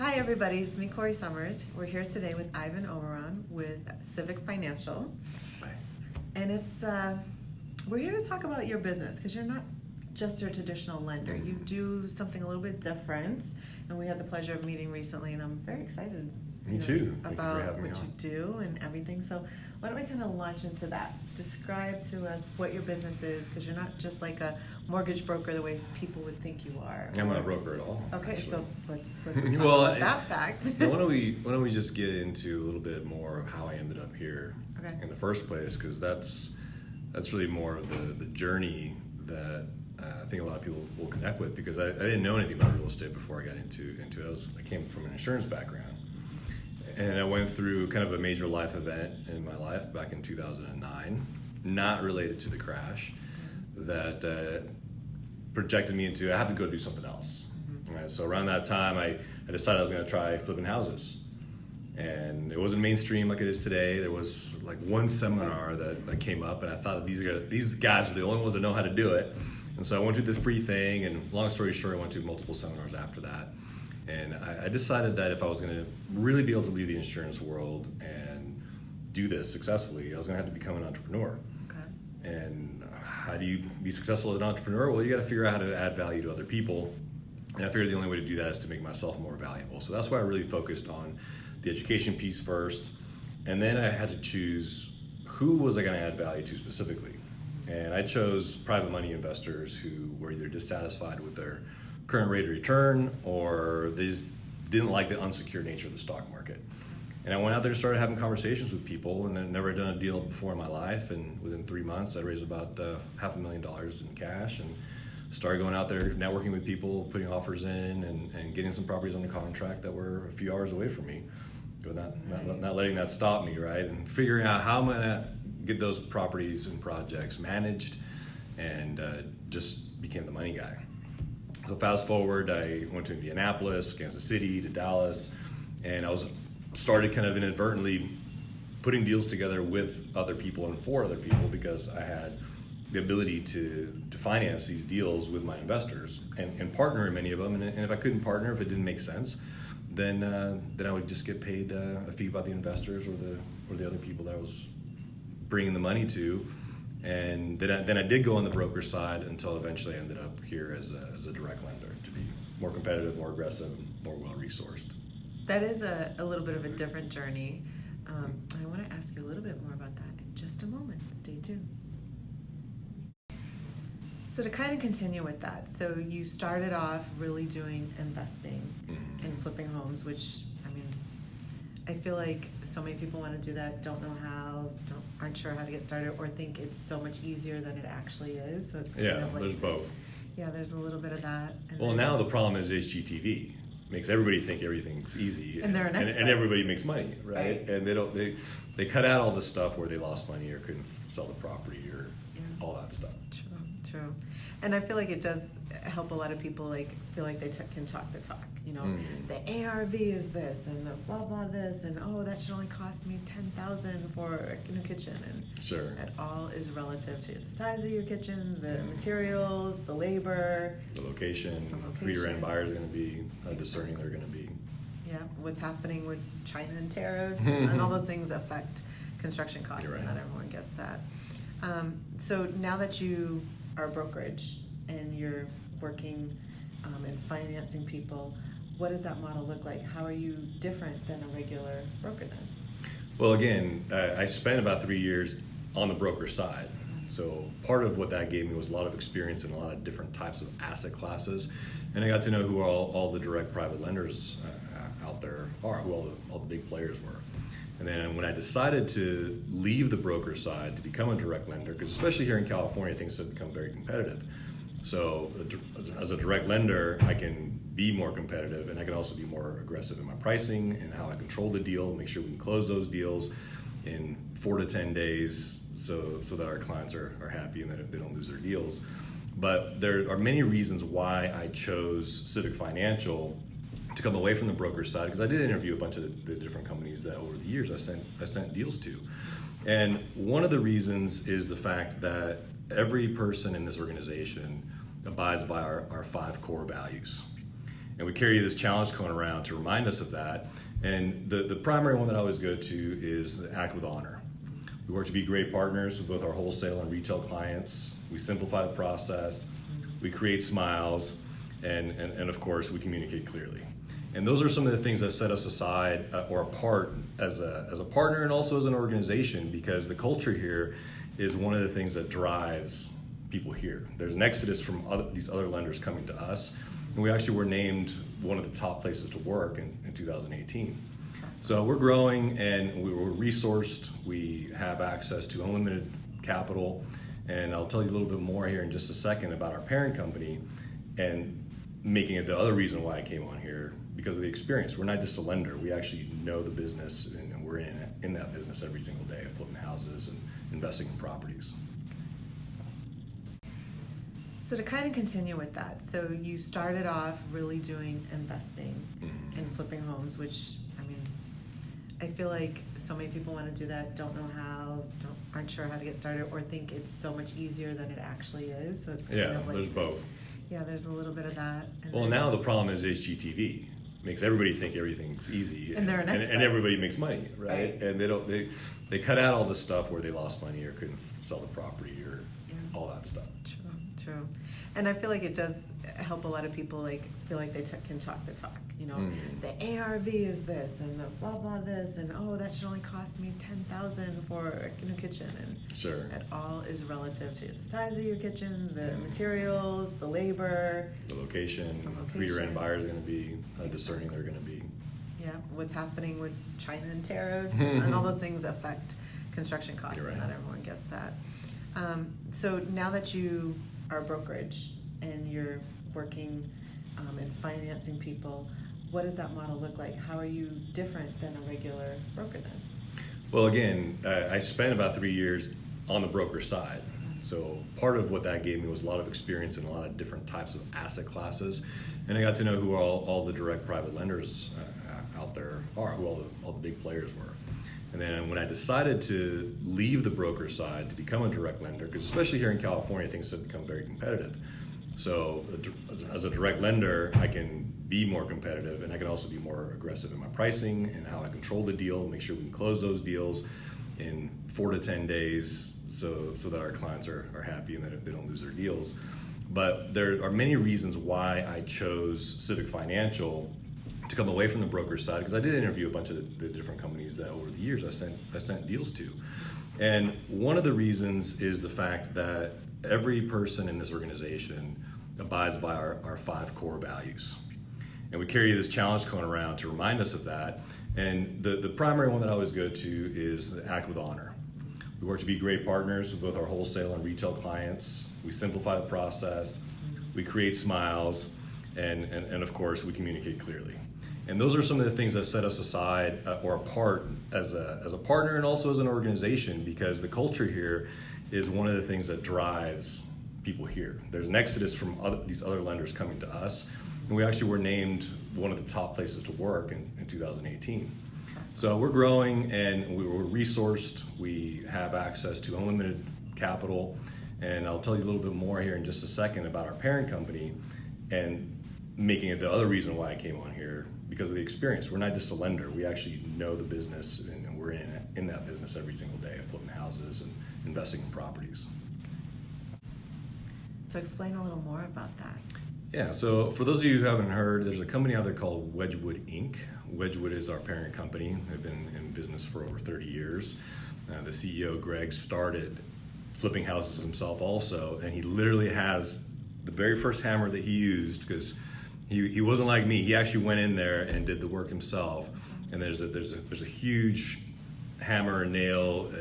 Hi everybody, it's me, Corrie Sommers. We're here today with Ivan Oberon with CIVIC Financial. Hi. And we're here to talk about your business because you're not just your traditional lender. You do something a little bit different, and we had the pleasure of meeting recently, and I'm very excited Me too. Thank you for about having me what you on. do and everything. So why don't we kind of launch into that? Describe to us what your business is, because you're not just like a mortgage broker the way people would think you are. I'm not a broker at all. Okay, actually. so let's talk Well, about that fact. Why don't we just get into a little bit more of how I ended up here Okay. in the first place, because that's really more of the journey that I think a lot of people will connect with, because I didn't know anything about real estate before I got into it. I came from an insurance background, and I went through kind of a major life event in my life back in 2009, not related to the crash, that projected me into I have to go do something else. Right, so around that time, I decided I was going to try flipping houses. And it wasn't mainstream like it is today. There was like one seminar that came up, and I thought that these guys are the only ones that know how to do it. And so I went through the free thing, and long story short, I went to multiple seminars after that. And I decided that if I was going to really be able to leave the insurance world and do this successfully, I was going to have to become an entrepreneur. Okay. And how do you be successful as an entrepreneur? Well, you got to figure out how to add value to other people. And I figured the only way to do that is to make myself more valuable. So that's why I really focused on the education piece first. And then I had to choose who was I going to add value to specifically. And I chose private money investors who were either dissatisfied with their current rate of return, or they just didn't like the unsecured nature of the stock market. And I went out there and started having conversations with people, and I'd never done a deal before in my life. And within 3 months, I raised about $500,000 in cash and started going out there, networking with people, putting offers in, and getting some properties under contract that were a few hours away from me. But not letting that stop me, right? And figuring out how I'm gonna get those properties and projects managed, and just became the money guy. So fast forward, I went to Indianapolis, Kansas City, to Dallas, and I started kind of inadvertently putting deals together with other people and for other people, because I had the ability to finance these deals with my investors and partner in many of them. And if I couldn't partner, if it didn't make sense, then I would just get paid a fee by the investors or the other people that I was bringing the money to. And then I did go on the broker side until eventually I ended up here as a direct lender, to be more competitive, more aggressive, more well-resourced. That is a little bit of a different journey. I want to ask you a little bit more about that in just a moment. Stay tuned. So to kind of continue with that, so you started off really doing investing and flipping homes, which, I mean, I feel like so many people want to do that, don't know how, aren't sure how to get started, or think it's so much easier than it actually is. So it's kind of like there's both. Yeah, there's a little bit of that. Well, now the problem is HGTV makes everybody think everything's easy, And they're an expert. and everybody makes money, right? Right. And they cut out all the stuff where they lost money or couldn't sell the property or all that stuff. True. And I feel like it does help a lot of people like feel like they can talk the talk. You know, the ARV is this and the blah blah this, and oh, that should only cost me $10,000 for a new kitchen, and Sure. That all is relative to the size of your kitchen, the materials, the labor, The location, who your end buyer is going to be, how discerning they're going to be. yeah, what's happening with China and tariffs, and all those things affect construction costs. You're But right. not everyone gets that. So now that you are a brokerage and you're working and financing people, what does that model look like? How are you different than a regular broker then? Well, again, I spent about 3 years on the broker side. So part of what that gave me was a lot of experience in a lot of different types of asset classes. And I got to know who all the direct private lenders out there are, who all the big players were. And then when I decided to leave the broker side to become a direct lender, because especially here in California, things have become very competitive. So as a direct lender, I can be more competitive, and I can also be more aggressive in my pricing and how I control the deal, make sure we can close those deals in 4 to 10 days so that our clients are happy and that they don't lose their deals. But there are many reasons why I chose CIVIC Financial to come away from the broker side, because I did interview a bunch of the different companies that over the years I sent deals to. And one of the reasons is the fact that every person in this organization abides by our 5 core values. And we carry this challenge cone around to remind us of that. And the primary one that I always go to is act with honor. We work to be great partners with both our wholesale and retail clients. We simplify the process, we create smiles, and of course, we communicate clearly. And those are some of the things that set us aside or apart as a partner and also as an organization, because the culture here is one of the things that drives people here. There's an exodus from these other lenders coming to us, and we actually were named one of the top places to work in 2018. So we're growing and we were resourced. We have access to unlimited capital, and I'll tell you a little bit more here in just a second about our parent company and making it the other reason why I came on here, because of the experience. We're not just a lender. We actually know the business, and we're in that business every single day of flipping houses and investing in properties. So to kind of continue with that, so you started off really doing investing in flipping homes, which, I mean, I feel like so many people want to do that, don't know how, aren't sure how to get started, or think it's so much easier than it actually is. So it's kind of like there's both. Yeah, there's a little bit of that. Well, now the problem is HGTV makes everybody think everything's easy, and they're an expert. and everybody makes money, right? And they cut out all the stuff where they lost money or couldn't sell the property or all that stuff. True. And I feel like it does help a lot of people feel like they can talk the talk. You know, the ARV is this, and the blah blah this, and oh, that should only cost me $10,000 for a new kitchen, and sure, it all is relative to the size of your kitchen, the materials, the labor, the location. Who your end buyer is going to be, how discerning they're going to be. Yeah, what's happening with China and tariffs, and all those things affect construction costs. You're right. But not everyone gets that. So now that you are a brokerage and you're working and financing people, what does that model look like? How are you different than a regular broker then? Well, again, I spent about 3 years on the broker side. So part of what that gave me was a lot of experience in a lot of different types of asset classes. And I got to know who all the direct private lenders out there are, who all the big players were. And then when I decided to leave the broker side to become a direct lender, because especially here in California, things have become very competitive. So as a direct lender, I can be more competitive, and I can also be more aggressive in my pricing and how I control the deal, make sure we can close those deals in 4 to 10 days so that our clients are happy and that they don't lose their deals. But there are many reasons why I chose CIVIC Financial to come away from the broker side, because I did interview a bunch of the different companies that over the years I sent deals to. And one of the reasons is the fact that every person in this organization abides by our 5 core values. And we carry this challenge cone around to remind us of that. And the primary one that I always go to is act with honor. We work to be great partners with both our wholesale and retail clients. We simplify the process, we create smiles, and of course, we communicate clearly. And those are some of the things that set us aside or apart as a partner and also as an organization, because the culture here is one of the things that drives people here. There's an exodus from these other lenders coming to us, and we actually were named one of the top places to work in 2018. So we're growing and we were resourced. We have access to unlimited capital, and I'll tell you a little bit more here in just a second about our parent company and making it the other reason why I came on here, because of the experience. We're not just a lender. We actually know the business, and we're in that business every single day of flipping houses and investing in properties. So explain a little more about that. Yeah, so for those of you who haven't heard, there's a company out there called Wedgwood Inc. Wedgwood is our parent company. They've been in business for over 30 years. The CEO, Greg, started flipping houses himself also, and he literally has the very first hammer that he used, because he wasn't like me. He actually went in there and did the work himself. And there's a huge hammer and nail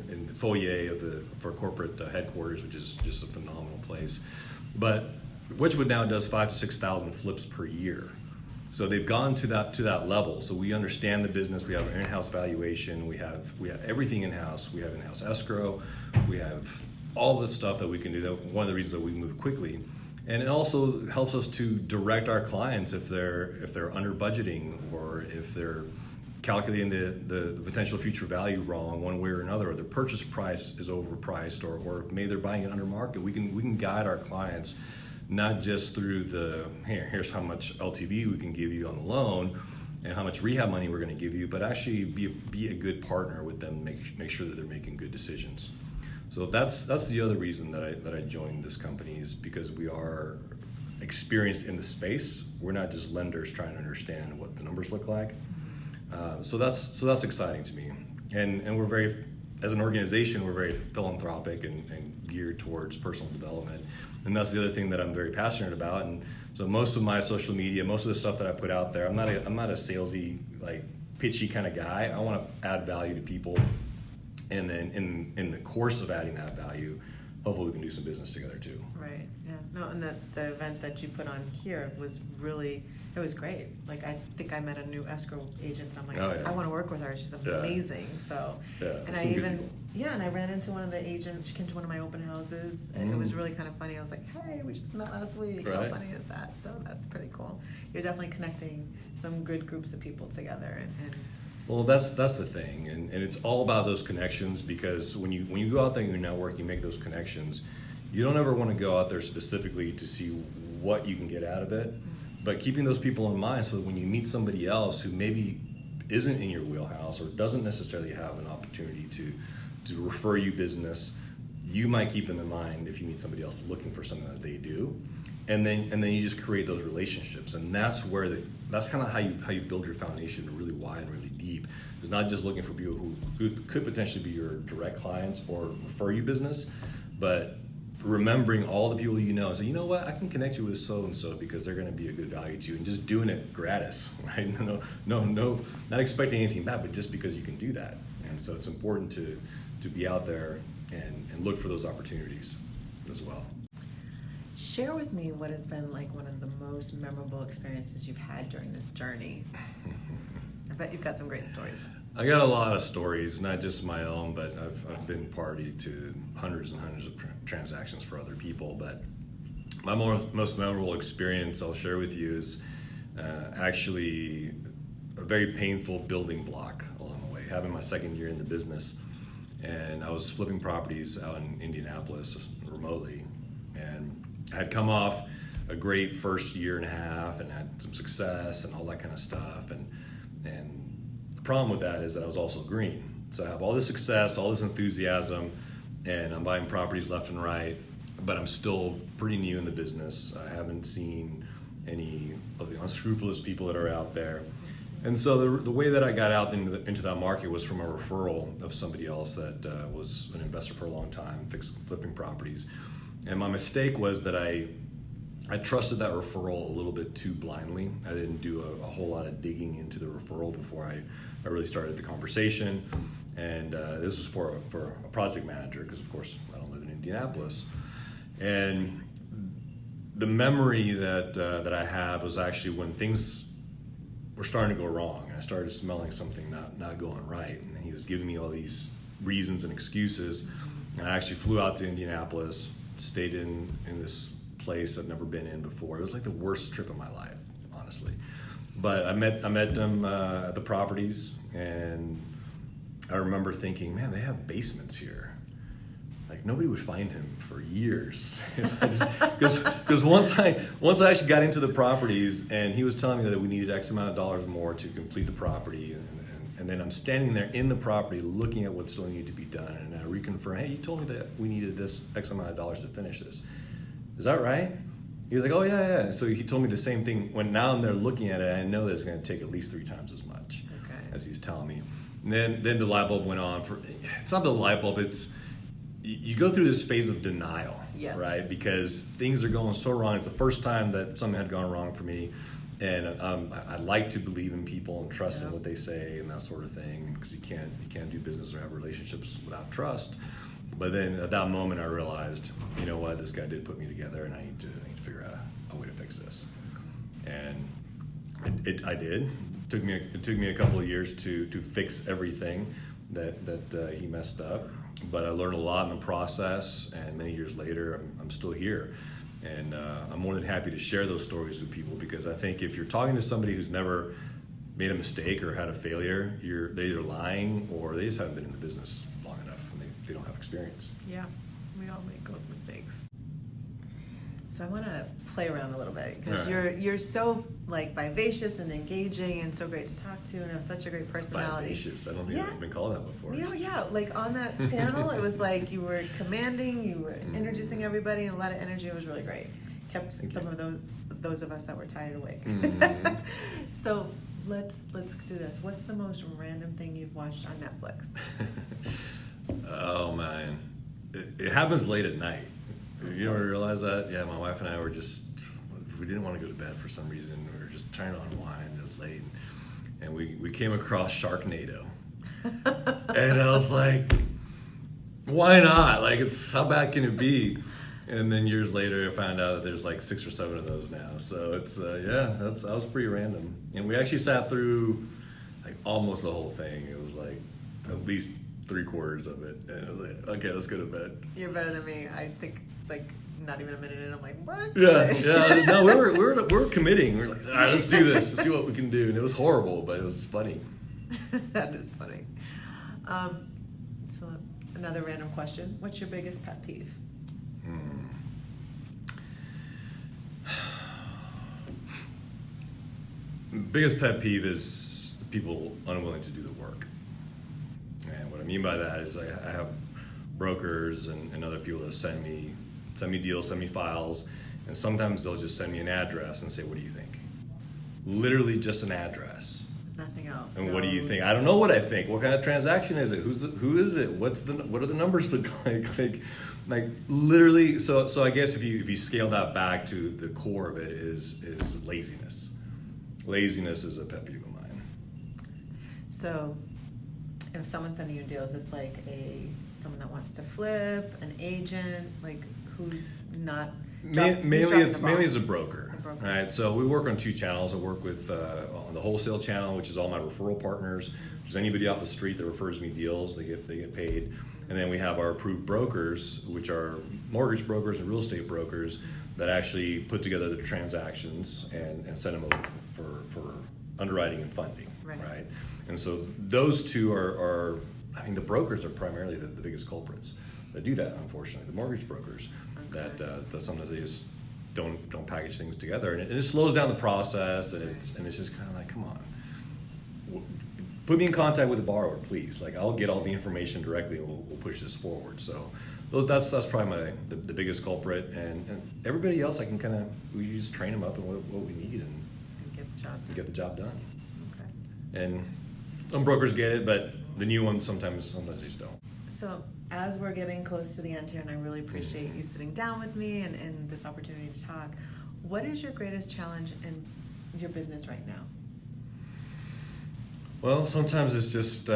in the foyer of our corporate headquarters, which is just a phenomenal place. But Wedgwood now does 5,000 to 6,000 flips per year. So they've gone to that level. So we understand the business. We have an in-house valuation. We have everything in-house. We have in-house escrow. We have all the stuff that we can do. That one of the reasons that we move quickly. And it also helps us to direct our clients if they're under budgeting, or if they're calculating the potential future value wrong one way or another, or the purchase price is overpriced, or maybe they're buying it under market. We can guide our clients not just through here's how much LTV we can give you on the loan and how much rehab money we're going to give you, but actually be a good partner with them, make sure that they're making good decisions. So that's the other reason that I joined this company, is because we are experienced in the space. We're not just lenders trying to understand what the numbers look like. So that's exciting to me, and we're very, as an organization, we're very philanthropic and geared towards personal development, and that's the other thing that I'm very passionate about. And so most of my social media, most of the stuff that I put out there, I'm not a salesy, like pitchy kind of guy. I want to add value to people, and then in the course of adding that value, hopefully we can do some business together too. Right. Yeah. No, and the event that you put on here was really, it was great. Like, I think I met a new escrow agent, and I'm like, Oh, yeah. I want to work with her. She's amazing. So, Yeah, and some I good even, people. and I ran into one of the agents. She came to one of my open houses, and it was really kind of funny. I was like, hey, we just met last week. How Right. funny is that? So that's pretty cool. You're definitely connecting some good groups of people together, and Well, that's the thing, and it's all about those connections, because when you go out there and you network, you make those connections. You don't ever want to go out there specifically to see what you can get out of it, but keeping those people in mind, so that when you meet somebody else who maybe isn't in your wheelhouse or doesn't necessarily have an opportunity to refer you business, you might keep them in mind if you meet somebody else looking for something that they do, and then you just create those relationships, and that's kind of how you build your foundation really wide and really deep. It's not just looking for people who could potentially be your direct clients or refer you business, but remembering all the people you know and say, you know what, I can connect you with so and so because they're going to be a good value to you, and just doing it gratis, right? No, not expecting anything back, but just because you can do that. And so it's important to be out there and look for those opportunities as well. share with me what has been like one of the most memorable experiences you've had during this journey. I bet you've got some great stories. I got a lot of stories, not just my own, but I've been party to hundreds and hundreds of transactions for other people. But my most memorable experience I'll share with you is actually a very painful building block along the way. Having my second year in the business, and I was flipping properties out in Indianapolis remotely, and I had come off a great first year and a half and had some success and all that kind of stuff. And the problem with that is that I was also green. So I have all this success, all this enthusiasm, and I'm buying properties left and right, but I'm still pretty new in the business. I haven't seen any of the unscrupulous people that are out there. And so the way that I got out into that market was from a referral of somebody else that was an investor for a long time, flipping properties. And my mistake was that I trusted that referral a little bit too blindly. I didn't do a whole lot of digging into the referral before I really started the conversation. And this was for a project manager, because of course I don't live in Indianapolis. And the memory that I have was actually when things were starting to go wrong. I started smelling something not going right, and he was giving me all these reasons and excuses. And I actually flew out to Indianapolis, stayed in this place I've never been in before. It was like the worst trip of my life, honestly. But I met them at the properties, and I remember thinking, man, they have basements here. Like, nobody would find him for years. Because once I actually got into the properties, and he was telling me that we needed X amount of dollars more to complete the property, and then I'm standing there in the property looking at what still needed to be done, and I reconfirm, hey, you told me that we needed this X amount of dollars to finish this. Is that right? He was like, oh yeah. So he told me the same thing. When now I'm there looking at it, I know that it's going to take at least 3 times as much as he's telling me. And then the light bulb went on. It's not the light bulb, it's you go through this phase of denial, yes. Right? Because things are going so wrong. It's the first time that something had gone wrong for me, and I like to believe in people and trust in what they say and that sort of thing, because you can't do business or have relationships without trust. But then at that moment, I realized, you know what, this guy did put me together, and I need to figure out a way to fix this. And I did. It took me a couple of years to fix everything that he messed up. But I learned a lot in the process, and many years later, I'm still here. And I'm more than happy to share those stories with people, because I think if you're talking to somebody who's never made a mistake or had a failure, they're either lying or they just haven't been in the business long enough, and they don't have experience. Yeah, we all make those mistakes. So I want to play around a little bit because All right. you're so like vivacious and engaging and so great to talk to and have such a great personality. Vivacious. I don't think I've been called that before. Yeah, like on that panel, it was like you were commanding, you were introducing everybody, and a lot of energy. It was really great. Kept some of those of us that were tired awake. So let's do this. What's the most random thing you've watched on Netflix? Oh man, it happens late at night. You ever realize that? Yeah, my wife and I we didn't want to go to bed for some reason. We were just trying to unwind. It was late, and we came across Sharknado, and I was like, why not? Like, how bad can it be? And then years later, I found out that there's like 6 or 7 of those now. So it's that was pretty random. And we actually sat through like almost the whole thing. It was like at least 3/4 of it, and I was like, okay, let's go to bed. You're better than me. I think like not even a minute in, I'm like, what? Yeah. No, we were committing. We were like, all right, let's do this. Let's see what we can do. And it was horrible, but it was funny. That is funny. So another random question: what's your biggest pet peeve? Biggest pet peeve is people unwilling to do the work. And what I mean by that is I have brokers and other people that send me deals, send me files, and sometimes they'll just send me an address and say, what do you think? Literally just an address. Nothing else. And what do you think? I don't know what I think. What kind of transaction is it? Who is it? What are the numbers look like? Like literally. So I guess if you scale that back to the core of it is laziness. Laziness is a pet peeve of mine. So if someone's sending you a deal, is this like someone that wants to flip, an agent, like who's not? Mainly it's a broker. broker. Right? So we work on 2 channels. I work with on the wholesale channel, which is all my referral partners. Just anybody off the street that refers me deals, they get paid. And then we have our approved brokers, which are mortgage brokers and real estate brokers that actually put together the transactions and send them over for underwriting and funding. Right? And so those 2 are I mean, the brokers are primarily the biggest culprits that do that, unfortunately. The mortgage brokers that sometimes they just don't package things together, and it slows down the process, and it's just kind of like, come on, put me in contact with the borrower, please. Like, I'll get all the information directly, and we'll push this forward. So that's probably the biggest culprit, and everybody else I can we just train them up in what we need and get the job done. Okay. And some brokers get it, but the new ones sometimes they just don't. So as we're getting close to the end here, and I really appreciate you sitting down with me and this opportunity to talk, what is your greatest challenge in your business right now? Well, sometimes it's just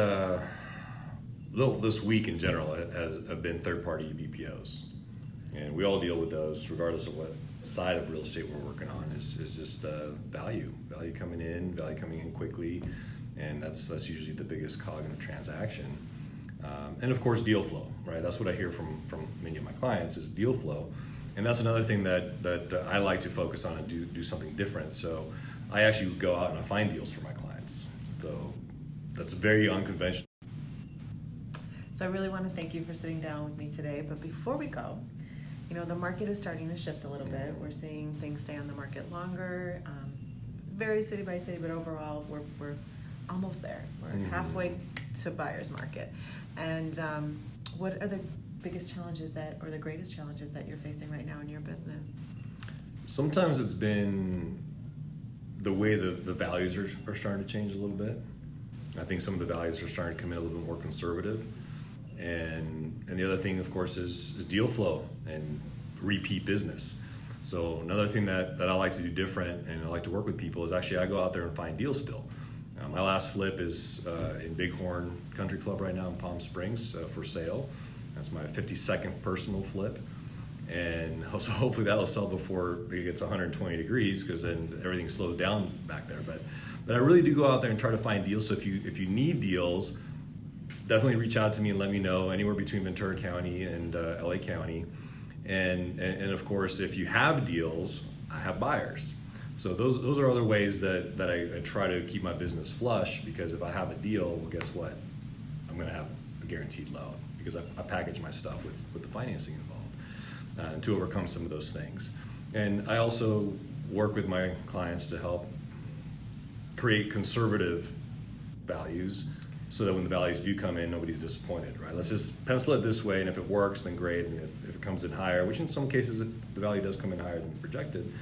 this week in general have been third-party BPOs, and we all deal with those regardless of what side of real estate we're working on. Is just value coming in quickly, and that's usually the biggest cog in the transaction. And of course, deal flow, right? That's what I hear from many of my clients is deal flow, and that's another thing that I like to focus on and do something different. So I actually go out and I find deals for my clients. So that's very unconventional. So I really want to thank you for sitting down with me today. But before we go, the market is starting to shift a little bit. We're seeing things stay on the market longer, vary city by city, but overall we're almost there. We're halfway to buyer's market. And what are the biggest challenges or the greatest challenges that you're facing right now in your business? Sometimes it's been the way the values are starting to change a little bit. I think some of the values are starting to come in a little bit more conservative. And the other thing, of course, is deal flow and repeat business. So another thing that I like to do different and I like to work with people is actually I go out there and find deals still. My last flip is in Bighorn Country Club right now in Palm Springs for sale. That's my 52nd personal flip. And so hopefully that'll sell before it gets 120 degrees because then everything slows down back there. But I really do go out there and try to find deals. So if you need deals, definitely reach out to me and let me know anywhere between Ventura County and LA County. And of course, if you have deals, I have buyers. So those are other ways that I try to keep my business flush, because if I have a deal, well, guess what? I'm going to have a guaranteed loan because I package my stuff with the financing involved to overcome some of those things. And I also work with my clients to help create conservative values so that when the values do come in, nobody's disappointed, right? Let's just pencil it this way, and if it works, then great. And if it comes in higher, which in some cases the value does come in higher than projected,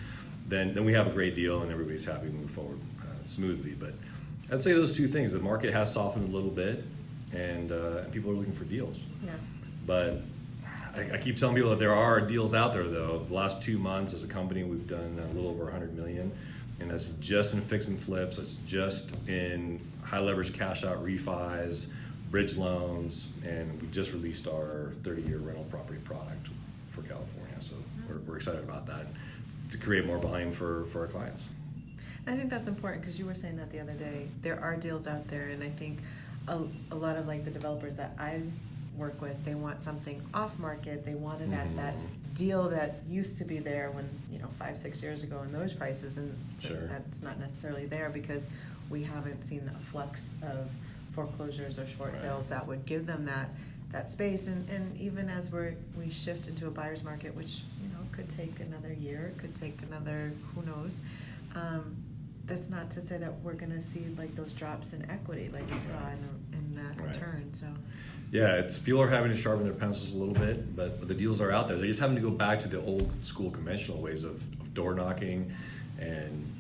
then we have a great deal and everybody's happy to move forward smoothly. But I'd say those two things. The market has softened a little bit, and people are looking for deals. Yeah. But I keep telling people that there are deals out there, though. The last 2 months as a company, we've done a little over 100 million, and that's just in fix and flips. That's just in high leverage cash out refis, bridge loans, and we just released our 30-year rental property product for California. So we're excited about that to create more volume for our clients. I think that's important because you were saying that the other day. There are deals out there, and I think a lot of like the developers that I work with, they want something off market. They want it at that deal that used to be there when 5-6 years ago in those prices, and Sure. that's not necessarily there because we haven't seen a flux of foreclosures or short Right. sales that would give them that space. And even as we shift into a buyer's market, which could take another year, could take another who knows. That's not to say that we're going to see like those drops in equity like we saw in that Right. return. So Yeah, it's people are having to sharpen their pencils a little bit, but the deals are out there. They're just having to go back to the old school conventional ways of door knocking and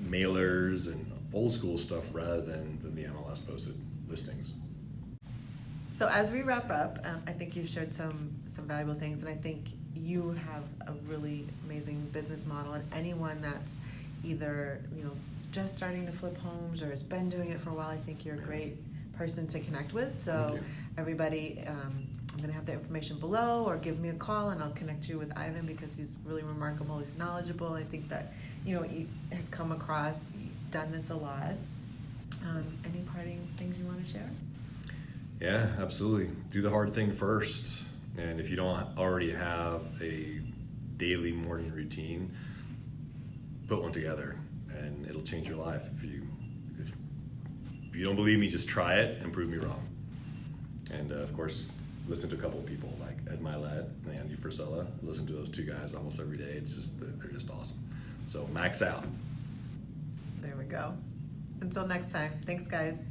mailers and old school stuff rather than the MLS posted listings. So as we wrap up, I think you've shared some valuable things, and I think you have a really amazing business model. And anyone that's either just starting to flip homes or has been doing it for a while, I think you're a great person to connect with. So Thank you. everybody, I'm going to have the information below, or give me a call and I'll connect you with Ivan because he's really remarkable. He's knowledgeable. I think that he has come across. He's done this a lot. Any parting things you want to share? Yeah, absolutely. Do the hard thing first. And if you don't already have a daily morning routine, put one together and it'll change your life. If you don't believe me, just try it and prove me wrong. And of course, listen to a couple of people like Ed Milet and Andy Frisella. Listen to those two guys almost every day. They're just awesome. So max out. There we go. Until next time. Thanks, guys.